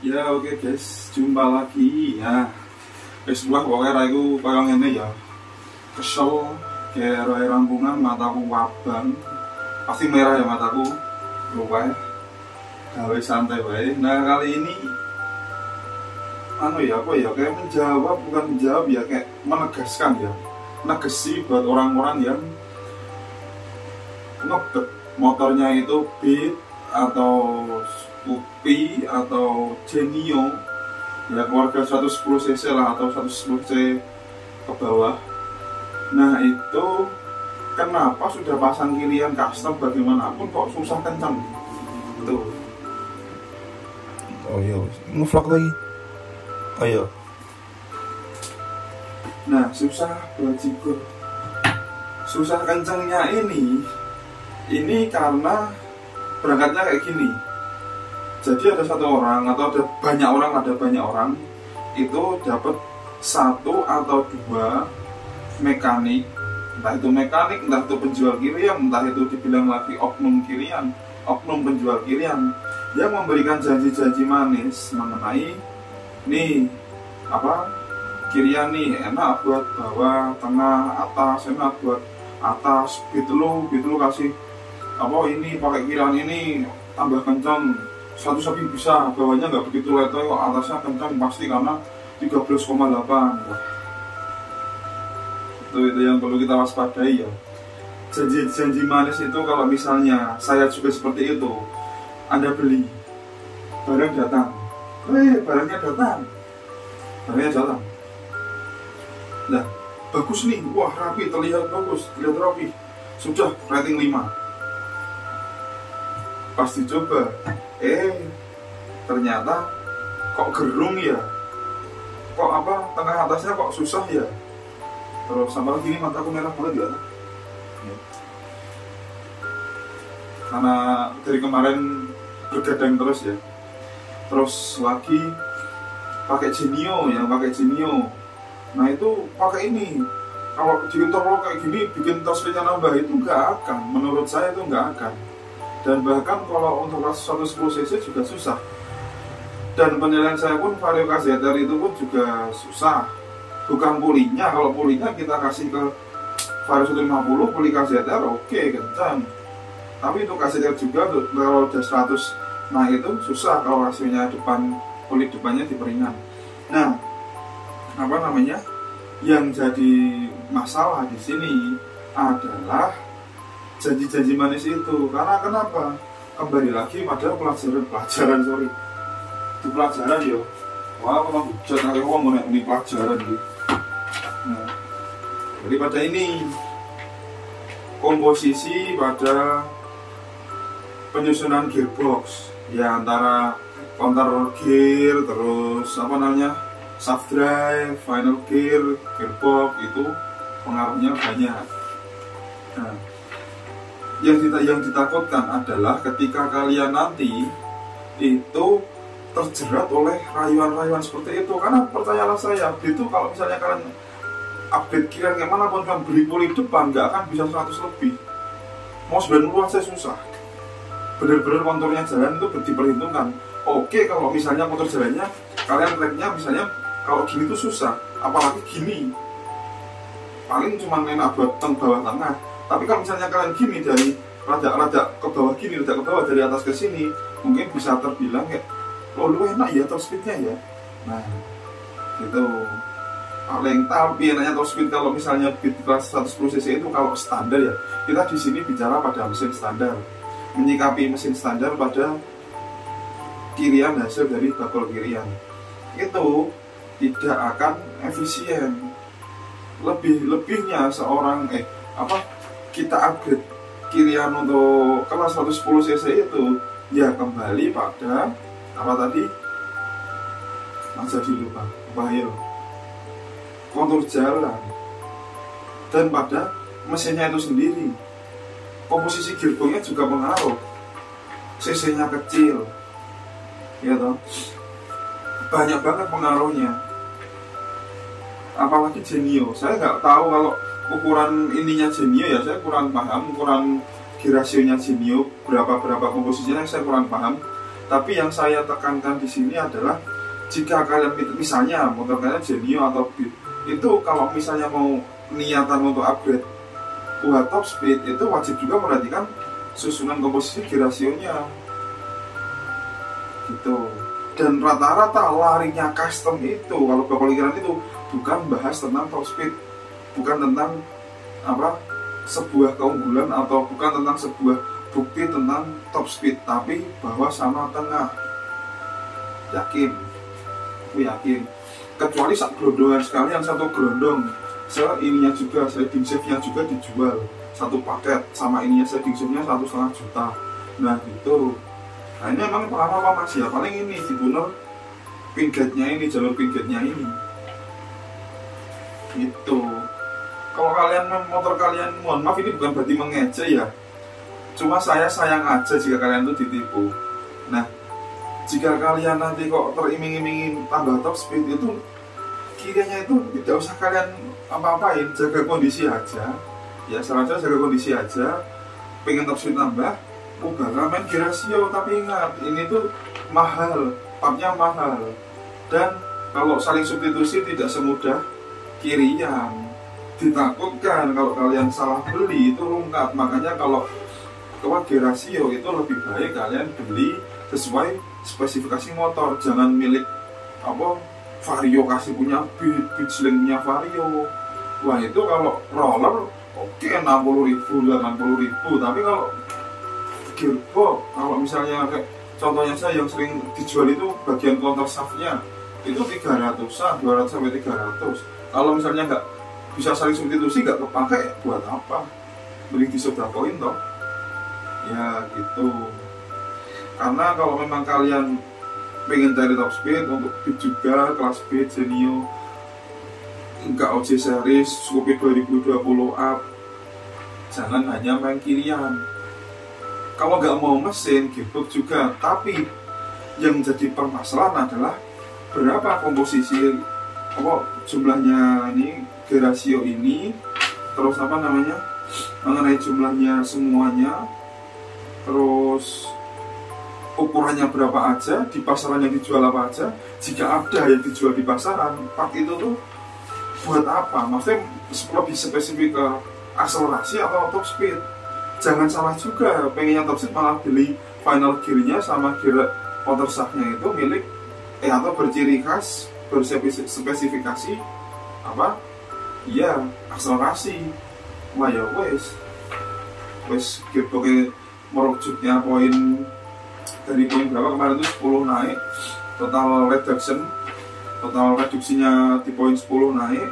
Ya oke guys, jumpa lagi ya. Wis wah pokoke raiku kaya ngene ya. Kesel kaya rampungan mataku wabang. Pasti merah ya mataku. Lupa gawe santai wae. Nah, kali ini kayak menjawab, bukan menjawab ya, kayak menegaskan ya. Negesi buat orang-orang yang ngebet motornya itu Beat atau Scoopy atau Genio ya, keluarga 110 cc lah atau 110 cc ke bawah. Nah itu kenapa sudah pasang kirian custom bagaimanapun kok susah kencang tuh. Oh iya, ngevlog lagi. Ayo. Nah susah bajigur, susah kencangnya ini karena berangkatnya kayak gini. Jadi ada satu orang atau ada banyak orang itu dapat satu atau dua mekanik, entah itu penjual kirian, entah itu dibilang lagi oknum kirian, oknum penjual kirian yang memberikan janji-janji manis mengenai nih kirian nih enak buat bawah, tengah, atas, enak buat atas, gitu lo kasih ini pakai kirian ini tambah kencang, satu sapi bisa, bawahnya nggak begitu letoy kok, atasnya kencang pasti karena 13,8. Itu yang perlu kita waspadai ya. Janji-janji manis itu kalau misalnya saya juga seperti itu, Anda beli barang datang, barangnya datang, nah bagus nih, wah rapi, terlihat bagus, terlihat rapi, sudah rating 5. Pas dicoba, ternyata kok gerung ya, kok tengah atasnya kok susah ya. Terus sama lagi ini mataku merah banget ya, karena dari kemarin bergadang terus ya. Terus lagi pakai Genio. Nah itu pakai ini, kalau diinterval kayak gini bikin torsinya nambah itu nggak akan, menurut saya itu nggak akan. Dan bahkan kalau untuk 110 cc juga susah. Dan penilaian saya pun Vario KZR itu pun juga susah. Bukan pulinya, kalau pulinya kita kasih ke Vario 150, puli KZR oke, kencang. Tapi untuk KZR juga kalau udah 100, nah itu susah kalau hasilnya puli depannya diperingan. Nah, yang jadi masalah di sini adalah janji-janji manis itu. Karena kenapa? Kembali lagi pada pelajaran di pelajaran yo. Wah, kalau hujat aku ngomong ini pelajaran gitu. Nah, daripada ini komposisi pada penyusunan gearbox ya, antara counter gear, terus shaft drive, final gear, gearbox itu pengaruhnya banyak. Nah, yang ditakutkan adalah ketika kalian nanti itu terjerat oleh rayuan-rayuan seperti itu. Karena percayalah saya, itu kalau misalnya kalian update kirian kemana pun kan beli puli depan nggak akan bisa 100 lebih, mau 90 aja susah. Bener-bener konturnya jalan itu diperhitungkan. Oke, kalau misalnya kontur jalannya kalian tracknya misalnya kalau gini tuh susah, apalagi gini paling cuma enak buat bawah tengah. Tapi kalau misalnya kalian gini dari rada ke bawah gini, rada ke bawah dari atas ke sini, mungkin bisa terbilang kayak lu enak ya top speednya ya. Nah gitu paling. Tapi enaknya top speed kalau misalnya Beat kelas 110 cc itu kalau standar ya, kita di sini bicara pada mesin standar, menyikapi mesin standar pada kirian hasil dari bakul kirian itu tidak akan efisien. Lebihnya seorang kita upgrade kirian untuk kelas 110 cc itu ya kembali pada jadi lupa bahaya kontur jalan dan pada mesinnya itu sendiri. Komposisi gearboxnya juga pengaruh, cc nya kecil ya toh, banyak banget pengaruhnya. Apalagi Genio, saya nggak tahu kalau ukuran ininya Genio ya, saya kurang paham ukuran gear rasionya Genio berapa komposisinya, saya kurang paham. Tapi yang saya tekankan di sini adalah jika kalian misalnya motor kalian Genio atau Beat, itu kalau misalnya mau niatan untuk upgrade buat top speed, itu wajib juga perhatikan susunan komposisi gear ratio-nya gitu. Dan rata-rata larinya custom itu, kalau bapak pikiran itu bukan bahas tentang top speed, bukan tentang apa sebuah keunggulan atau bukan tentang sebuah bukti tentang top speed, tapi bahwa sama tengah. Yakin, aku yakin. Kecuali sak gelondongan sekali yang satu gelondong, ininya juga sliding shaft-nya juga dijual satu paket, sama ininya sliding shaft-nya 1,5 juta. Nah gitu. Nah ini emang pengaruh apa mas ya? Paling ini dibunuh pin gate-nya ini, jalur pin gate-nya ini. Gitu. Kalau kalian motor kalian, mohon maaf ini bukan berarti mengejek ya. Cuma saya sayang aja jika kalian tuh ditipu. Nah, jika kalian nanti kok teriming-imingin tambah top speed, itu kirinya itu tidak usah kalian apa-apain, jaga kondisi aja. Ya saja jaga kondisi aja. Pengen top speed nambah, ubah ramen gear ratio. Tapi ingat, ini tuh mahal, partnya mahal. Dan kalau saling substitusi tidak semudah kirian. Ditakutkan kalau kalian salah beli itu rungkat. Makanya kalau gear ratio itu lebih baik kalian beli sesuai spesifikasi motor, jangan milik apa Vario kasih punya Beat Sling punya Vario. Wah itu kalau roller oke 60.000 80.000, tapi kalau gearbox, kalau misalnya kayak contohnya saya yang sering dijual itu bagian counter shaftnya itu 300-an, 200 sampai 300. Kalau misalnya nggak bisa saling substitusi, nggak kepake, buat apa? Beli di sodakoin toh. Ya gitu. Karena kalau memang kalian pengen cari top speed untuk Beat juga, kelas Beat, Genio, enggak OJ series, Scoopy 2020 up, jangan hanya main kirian. Kalau nggak mau mesin, gearbox juga. Tapi yang jadi permasalahan adalah berapa komposisi, apa jumlahnya ini, gear ratio ini, terus apa namanya, mengenai jumlahnya semuanya, terus ukurannya berapa aja, di pasaran yang dijual apa aja. Jika ada yang dijual di pasaran, part itu tuh buat apa? Maksudnya lebih spesifik ke akselerasi atau top speed. Jangan salah juga, pengennya top speed malah beli final gear-nya sama gear motor shaft-nya itu milik atau berciri khas, berspesifikasi apa? Iya, akselerasi. Wah ya wes gearbox merujuknya poin dari poin berapa kemarin itu 10 naik, total reduksinya di poin 10 naik.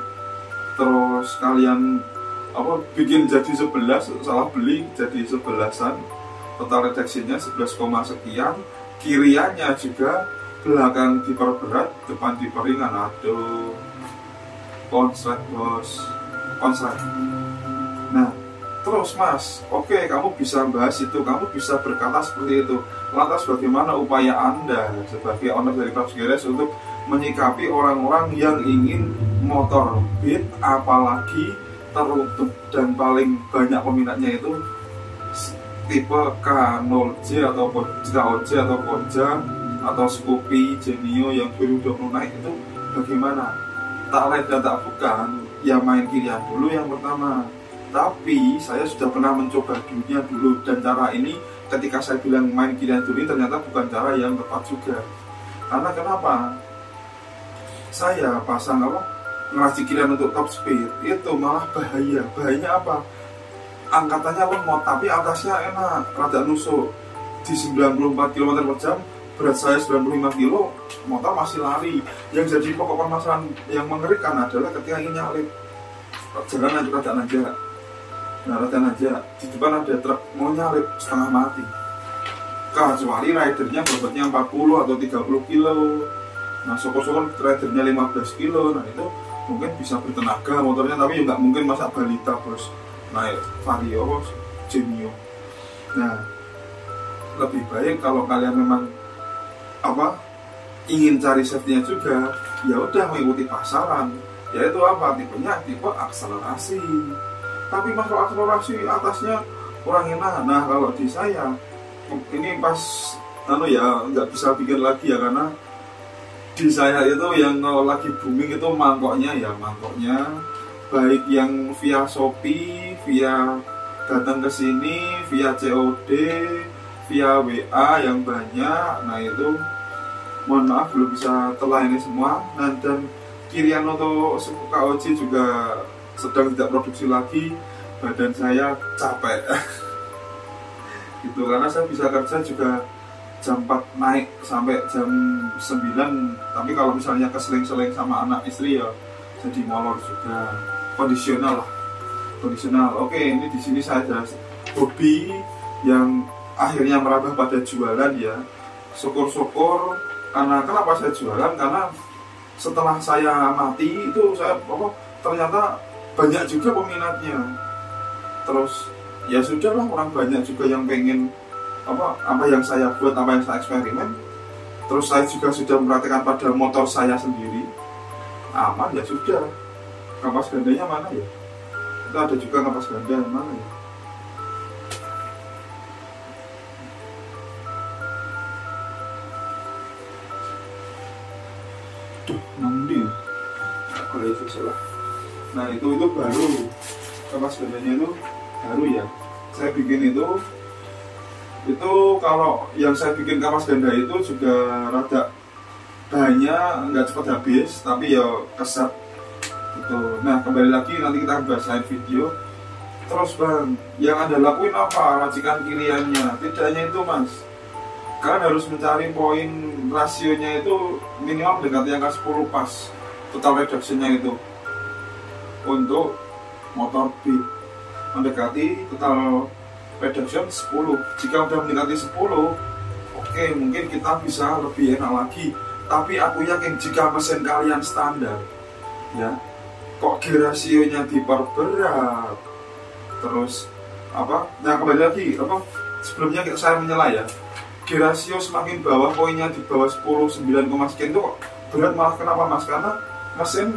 Terus kalian apa bikin jadi 11, salah beli jadi 11-an, total reduksinya 11, sekian. Kiriannya juga belakang diperberat, depan diperingan. Aduh, konslet bos, konslet. Nah terus mas, oke, kamu bisa bahas itu, kamu bisa berkata seperti itu. Lantas bagaimana upaya Anda sebagai owner dari Krabs Garage untuk menyikapi orang-orang yang ingin motor Beat, apalagi teruntuk dan paling banyak peminatnya itu tipe K0J atau KOJ atau Koja atau Scoopy Genio yang 2020 naik, itu bagaimana? Tak lain dan tak bukan, ya main kirian dulu yang pertama. Tapi saya sudah pernah mencoba dunia dulu, dan cara ini ketika saya bilang main kirian dulu ternyata bukan cara yang tepat juga. Karena kenapa? Saya pasang apa? Ngeracik kirian untuk top speed itu malah bahaya. Bahayanya apa? Angkatannya lemot tapi atasnya enak, rada nusuk. Di 94 km per jam, berat saya 95 kg, motor masih lari. Yang jadi pokok permasalahan yang mengerikan adalah ketika ingin nyalip, jalan rada nanjak. Nah, rada aja di depan ada truk mau nyalip, setengah mati. Kecuali ridernya bobotnya 40 atau 30 kilo. Nah, syukur-syukur ridernya 15 kilo. Nah, itu mungkin bisa bertenaga motornya, tapi nggak mungkin masa balita bos naik Vario bos, Genio. Nah, lebih baik kalau kalian memang apa ingin cari safety-nya juga, ya udah mengikuti pasaran. Yaitu apa? Tipenya tipe akselerasi. Tapi masuk akselerasi atasnya kurang enak. Nah kalau di saya ini pas ya nggak bisa bikin lagi ya, karena di saya itu yang lagi booming itu mangkoknya baik yang via Shopee, via datang ke sini, via COD, via WA yang banyak. Nah itu mohon maaf belum bisa terlayani semua. Nah, dan kirian untuk suku KOC juga sedang tidak produksi lagi. Badan saya capek gitu, karena saya bisa kerja juga jam 4 naik sampai jam 9, tapi kalau misalnya keseling-seling sama anak istri ya jadi molor juga. Kondisional. Oke, ini di sini saya ada hobi yang akhirnya merambah pada jualan ya. Syukur-syukur, karena kenapa saya jualan, karena setelah saya mati itu saya ternyata banyak juga peminatnya. Terus ya sudahlah, orang banyak juga yang pengen apa yang saya buat, apa yang saya eksperimen. Terus saya juga sudah memperhatikan pada motor saya sendiri, aman ya sudah. Kampas gandanya mana ya? Itu ada juga kampas ganda mana ya? Duh, mandi. Kalau itu salah. Nah itu baru kampas gandanya itu baru ya. Saya bikin itu kalau yang saya bikin kampas ganda itu juga rada banyak, nggak cepat habis, tapi ya keset gitu. Nah kembali lagi, nanti kita bahas lain video. Terus bang, yang Anda lakuin apa racikan kiriannya? Tidak hanya itu mas, kalian harus mencari poin rasionya itu minimal mendekati angka 10 pas total reduction-nya itu untuk motor beat, mendekati total reduction 10. Jika udah mendekati 10, oke, mungkin kita bisa lebih enak lagi. Tapi aku yakin jika mesin kalian standar ya, kok gear rasionya diperberat terus nah kembali lagi sebelumnya saya menyela ya, gear rasio semakin bawah, poinnya di bawah 10, 9, sekian itu kok berat. Malah kenapa mas? Karena mesin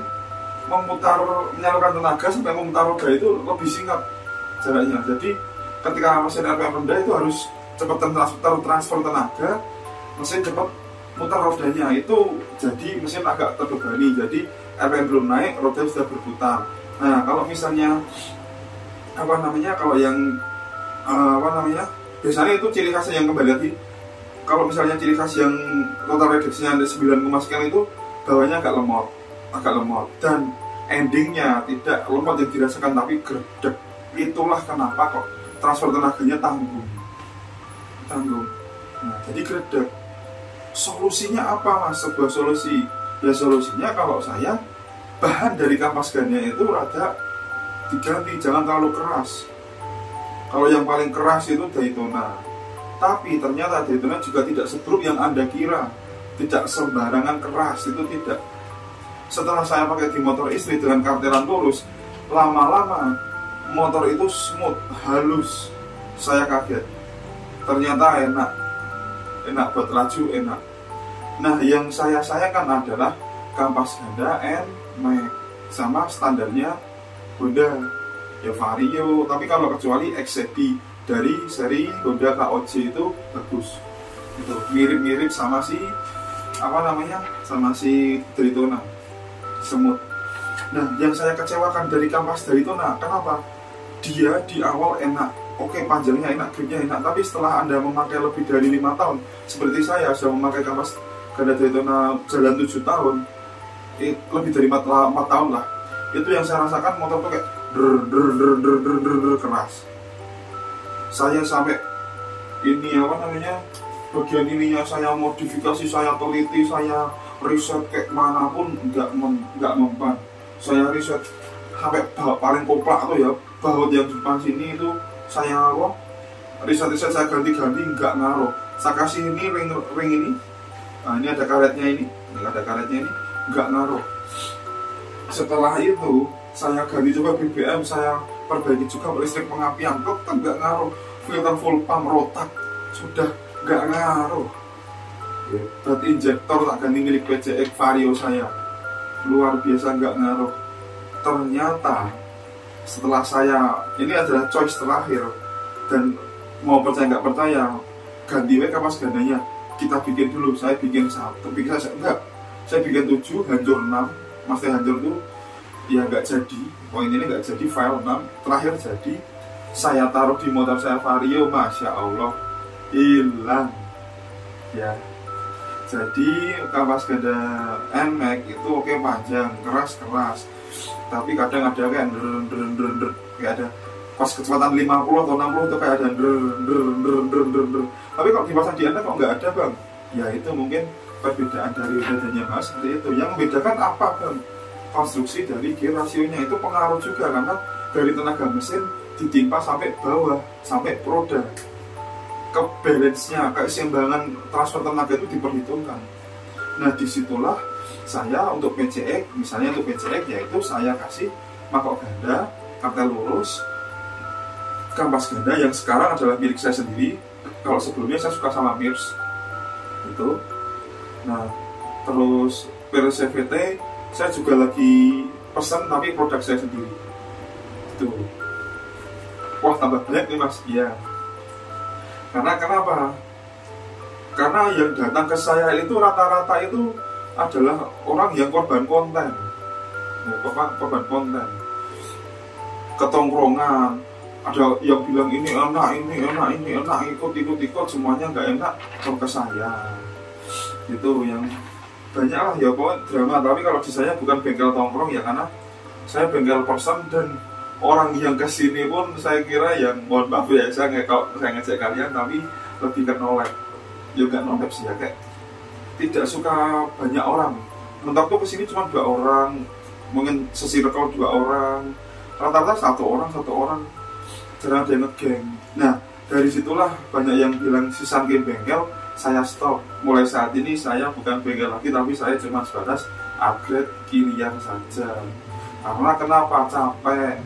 menyalurkan tenaga sampai memutar roda itu lebih singkat jaraknya. Jadi ketika mesin RPM rendah itu harus cepat transfer tenaga, mesin cepat mutar rodanya, itu jadi mesin agak terbebani. Jadi RPM belum naik, roda sudah berputar. Nah kalau misalnya kalau yang biasanya itu ciri khasnya yang kembali lagi, kalau misalnya ciri khas yang total reduksinya 9, sekian itu bawahnya agak lemot dan endingnya tidak lemot yang dirasakan tapi gerdek. Itulah kenapa kok transfer tenaganya tanggung. Nah jadi gerdek. Solusinya apa mas? Sebuah solusi ya, solusinya kalau saya bahan dari kampas gannya itu rada diganti, jangan terlalu keras. Kalau yang paling keras itu Daytona, tapi ternyata Daytona juga tidak seburuk yang Anda kira. Tidak sembarangan keras, itu tidak. Setelah saya pakai di motor istri dengan kartelan lurus, lama-lama motor itu smooth, halus. Saya kaget, ternyata enak buat laju, enak. Nah yang saya sayangkan adalah kampas ganda NMAX sama standarnya Honda ya Vario. Tapi kalau kecuali XCD dari seri Honda KOC itu bagus, itu mirip-mirip sama si sama si Daytona, semut. Nah yang saya kecewakan dari kampas Daytona, kenapa? Dia di awal enak, oke, panjangnya enak, gripnya enak, tapi setelah Anda memakai lebih dari 5 tahun, seperti saya sudah memakai kampas ganda Daytona jalan 7 tahun, lebih dari 4 tahun lah, itu yang saya rasakan motor tuh kayak keras. Saya sampai bagian ininya saya modifikasi, saya teliti, saya riset kayak manapun nggak mempan. Saya riset sampai paling komplak tuh ya, baut yang di depan sini itu saya riset saya ganti-ganti, nggak ngaruh. Saya kasih ini ring ini, nah ini ada karetnya ini nggak ngaruh. Setelah itu saya ganti juga BBM, saya perbaiki juga listrik pengapian, tetap nggak ngaruh. Filter full pump rotak sudah nggak ngaruh. Buat injektor tak ganti milik PCX Vario saya, luar biasa nggak ngaruh. Ternyata setelah saya, ini adalah choice terakhir, dan mau percaya nggak percaya, ganti kampas gandanya kita bikin dulu, saya bikin 1, saya bikin 7, hancur 6, maksudnya hancur itu ya nggak jadi, poin ini nggak jadi, file 6 terakhir jadi, saya taruh di motor saya Vario, Masya Allah hilang ya. Jadi kampas ganda NMAX itu oke, panjang, keras, tapi kadang ada kayak kayak ada pas kecepatan 50 atau 60 itu kayak ada tapi kalau dipasang di NMAX kok nggak ada bang. Ya itu mungkin perbedaan dari Honda dan Yamaha seperti itu. Yang membedakan apa bang? Konstruksi dari gear rasionya itu pengaruh juga, karena dari tenaga mesin ditimpa sampai bawah, sampai roda, ke balance-nya, keseimbangan transfer tenaga itu diperhitungkan. Nah disitulah saya untuk PCX, misalnya untuk PCX yaitu saya kasih mangkok ganda, kartel lurus, kampas ganda yang sekarang adalah milik saya sendiri. Kalau sebelumnya saya suka sama Mirs itu. Nah terus per CVT saya juga lagi pesan tapi produk saya sendiri itu. Wah tambah banyak nih mas. Iya. Karena kenapa? Karena yang datang ke saya itu rata-rata itu adalah orang yang korban konten ya, korban konten, ketongkrongan, ada yang bilang ini enak, ikut, semuanya nggak enak ke saya. Itu yang banyak lah ya pokoknya drama. Tapi kalau di saya bukan bengkel tongkrong ya, karena saya bengkel person, dan orang yang kesini pun saya kira yang mohon maaf ya, kalau saya ngecek kalian tapi lebih ke nolep, juga nolep sih ya, kayak tidak suka banyak orang. Mentok tuh kesini cuma 2 orang, mungkin sesirkel 2 orang, rata-rata 1 orang, jarang ada yang ngegeng. Nah dari situlah banyak yang bilang si saking bengkel, saya stop. Mulai saat ini saya bukan bengkel lagi, tapi saya cuma sebatas upgrade kirian saja. Karena kenapa? Capek,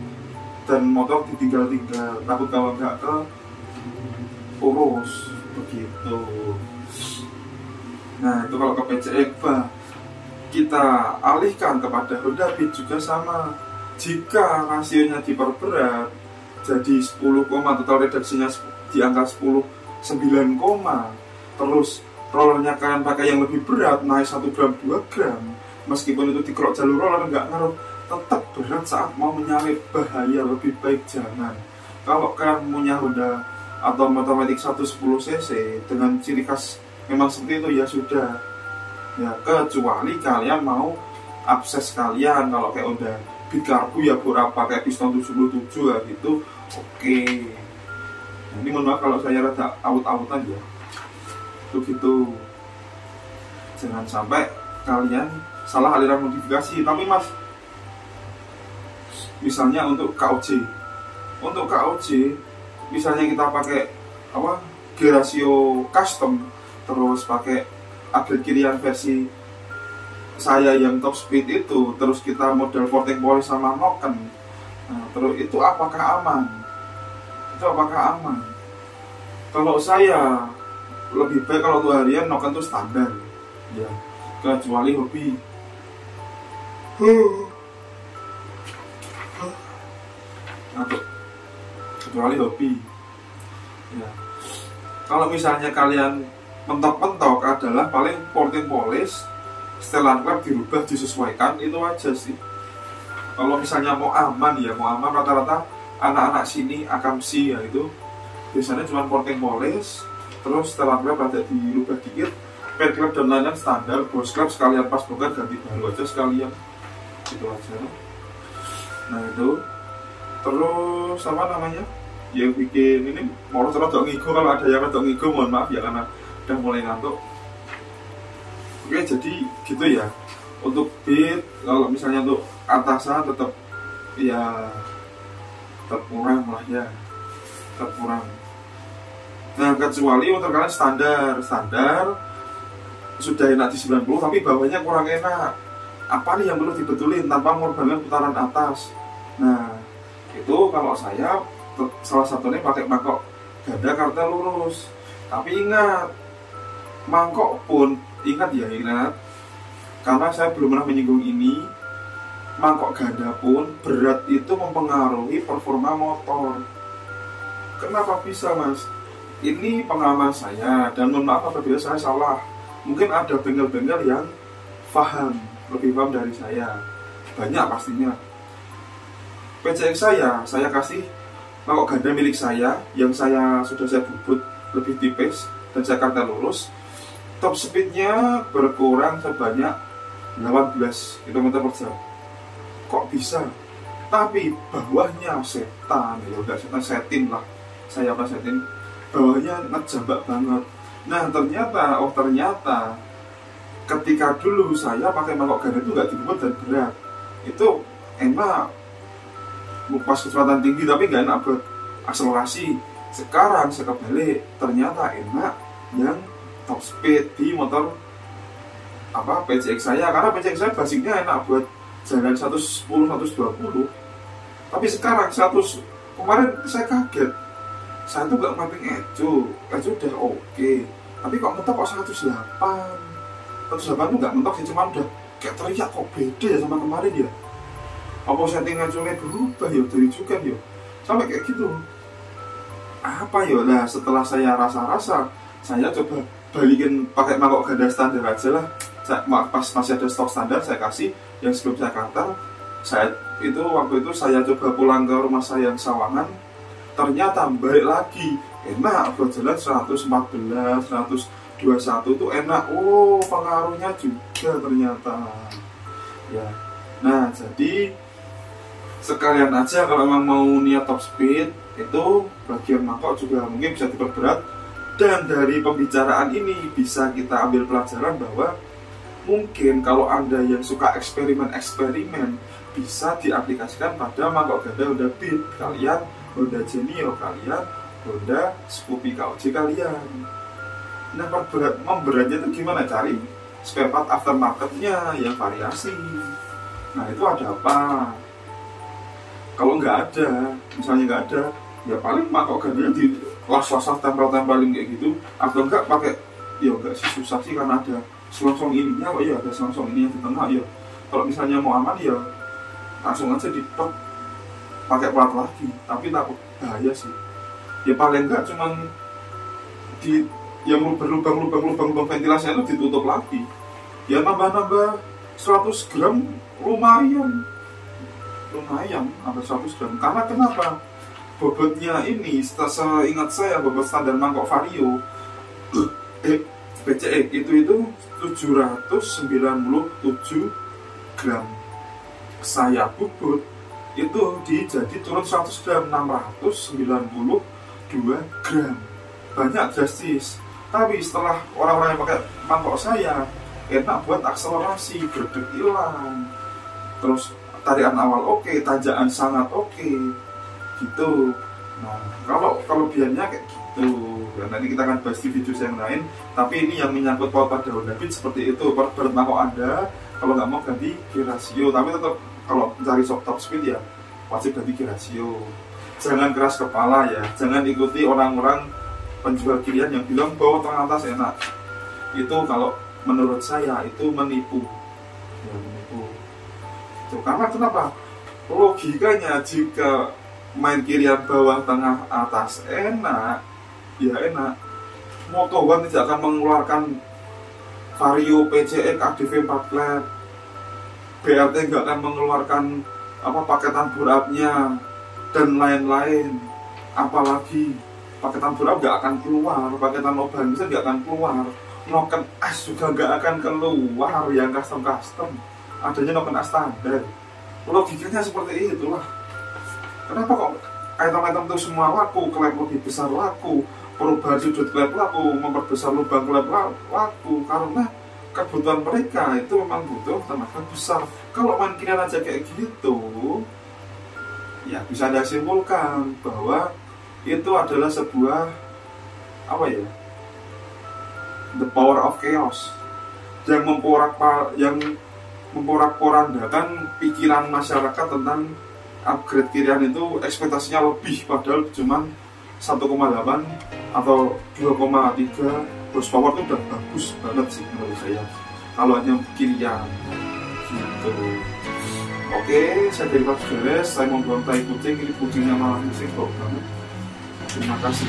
dan motor ditinggal-tinggal, takut kalau nggak ke urus begitu. Nah itu kalau ke PCX, kita alihkan kepada Honda Beat juga sama. Jika rasionya diperberat jadi 10, total reduksinya di angka 10, 9, terus rollernya kalian pakai yang lebih berat, naik 1 gram 2 gram, meskipun itu dikerok jalur roller nggak ngaruh, tetap berat saat mau menyalip, bahaya. Lebih baik jangan. Kalau kalian punya Honda atau Motormatic 110 cc dengan ciri khas memang seperti itu ya sudah ya, kecuali kalian mau akses kalian kalau kayak Honda Beat karbu ya berapa kayak piston 77 ya gitu, oke. Nah, ini mohon maaf kalau saya rada awut-awutan ya begitu. Jangan sampai kalian salah aliran modifikasi. Tapi mas, misalnya untuk KOC misalnya kita pakai apa, gear ratio custom, terus pakai upgrade kirian versi saya yang top speed itu, terus kita model porting polish sama noken, nah, terus itu apakah aman? Kalau saya lebih baik kalau untuk harian noken itu standar ya, kecuali hobi. Kecuali hobi ya. Kalau misalnya kalian mentok-mentok adalah paling porting polish, setelan klep dirubah disesuaikan, itu aja sih. Kalau misalnya mau aman rata-rata anak-anak sini akamsi ya, itu biasanya cuma porting polish, terus setelan klep ada dirubah dikit, pad klep dan lain-lain standar, bos klep sekalian pas bongkar ganti baru aja sekalian, itu aja. Nah itu terus apa namanya yang bikin ini mau rodok ngigo, kalau ada yang rodok ngigo mohon maaf ya karena udah mulai ngantuk. Oke, jadi gitu ya untuk beat. Kalau misalnya untuk atasan tetap ya kurang lah ya, kurang. Nah kecuali motor kalian standar sudah enak di 90 tapi bawahnya kurang enak, apa nih yang perlu dibetulin tanpa mengorbankan putaran atas. Nah itu kalau saya salah satunya pakai mangkok ganda kartel lurus. Tapi ingat, mangkok pun ingat, karena saya belum pernah menyinggung ini, mangkok ganda pun berat itu mempengaruhi performa motor. Kenapa bisa mas? ini pengalaman saya, dan mohon maaf apabila saya salah. Mungkin ada bengkel-bengkel yang lebih paham dari saya. Banyak pastinya. PCX saya kasih mangkok ganda milik saya yang sudah saya bubut lebih tipis dan saya kartel lurus. Top speednya berkurang sebanyak 18 km per jam. Kok bisa? Tapi bawahnya setan, ya udah setin lah. Saya setin, bawahnya ngejambak banget. Nah ternyata ketika dulu saya pakai mangkok ganda itu gak dibobot dan berat. Itu enak pas kecepatan tinggi tapi gak enak buat akselerasi. Sekarang saya kebalik, ternyata enak yang top speed di motor PCX saya, karena PCX saya basicnya enak buat jalan 110, 120. Tapi sekarang kemarin saya kaget, saya tuh gak mapping ejo udah oke. Tapi kok mentok kok 108 tuh gak mentok sih, cuman udah kayak teriak kok beda ya sama kemarin ya. Apa setting ejonya berubah ya dari juga ya, sampai kayak gitu. Apa ya, nah setelah saya rasa-rasa, saya coba balikin pakai mangkok ganda standar aja lah. Pas masih ada stok standar saya kasih, yang sebelum saya kartel. Waktu itu saya coba pulang ke rumah saya yang Sawangan, ternyata balik lagi enak buat jalan 114, 121 itu enak. Pengaruhnya juga ternyata ya. Nah jadi sekalian aja kalau memang mau niat top speed, itu bagian mangkok juga mungkin bisa diperberat. Dan dari pembicaraan ini bisa kita ambil pelajaran bahwa mungkin kalau Anda yang suka eksperimen bisa diaplikasikan pada mangkok ganda Honda Beat kalian, Honda Genio kalian, Honda Scoopy KOJ kalian. Nah memberatnya itu gimana? Cari spare part aftermarketnya yang variasi. Nah itu ada apa? Kalau nggak ada, misalnya nggak ada, ya paling mangkok gandanya di las-las tempel-tempelin kayak gitu, atau enggak pakai, ya enggak sih susah sih karena ada selongsong ininya, ya ada selongsong ini yang di tengah ya. Kalau misalnya mau aman ya langsung aja dipet pakai plat lagi, tapi takut bahaya sih. Ya paling enggak cuman di yang lubang ventilasinya itu ditutup lagi. Ya nambah 100 gram lumayan hampir 100 gram. Karena kenapa? Bobotnya ini, seingat saya bobot standar mangkok Vario PCX itu 797 gram. Saya bubut itu jadi turun 100 gram, 692 gram. Banyak drastis. Tapi setelah orang-orang yang pakai mangkok saya, enak buat akselerasi, berdek hilang, terus tarikan awal oke, tanjakan sangat oke gitu. Nah kalau kelebihannya kayak gitu. Dan nanti kita akan bahas di video yang lain. Tapi ini yang menyangkut pada Honda Beat seperti itu. Berat mangkok Anda kalau nggak mau ganti gear ratio, tapi tetap kalau mencari top speed ya wajib ganti gear ratio. Jangan keras kepala ya, jangan ikuti orang-orang penjual kirian yang bilang bahwa tengah atas enak. Itu kalau menurut saya itu menipu ya, menipu. Karena kenapa? Logikanya jika main kirian bawah tengah atas enak, ya enak. Moto One tidak akan mengeluarkan Vario PCX ADV 4 klep, BRT nggak akan mengeluarkan paketan burapnya dan lain-lain. Apalagi paketan burap nggak akan keluar, paketan oban bisa nggak akan keluar, noken as juga nggak akan keluar yang custom, adanya noken as standar. Logikanya seperti itulah. Kenapa kok item-item itu semua laku, klep lebih besar laku, perubahan sudut klep laku, memperbesar lubang klep laku? Karena kebutuhan mereka itu memang butuh tenaga besar. Kalau main kirian aja kayak gitu, ya bisa Anda simpulkan bahwa itu adalah sebuah the power of chaos yang memporak-porandakan pikiran masyarakat tentang upgrade kirian itu. Ekspektasinya lebih, padahal cuma 1,8 atau 2,3 horsepower itu udah bagus banget sih menurut saya kalau hanya kirian gitu. Oke, saya dari Pak Beres, saya membantai kucing, ini kucingnya malah musik banget. Terima kasih.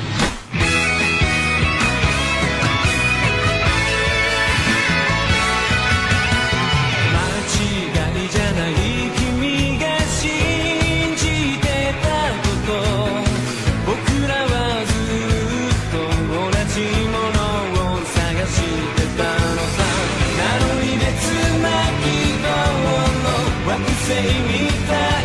なき道路の惑星みたい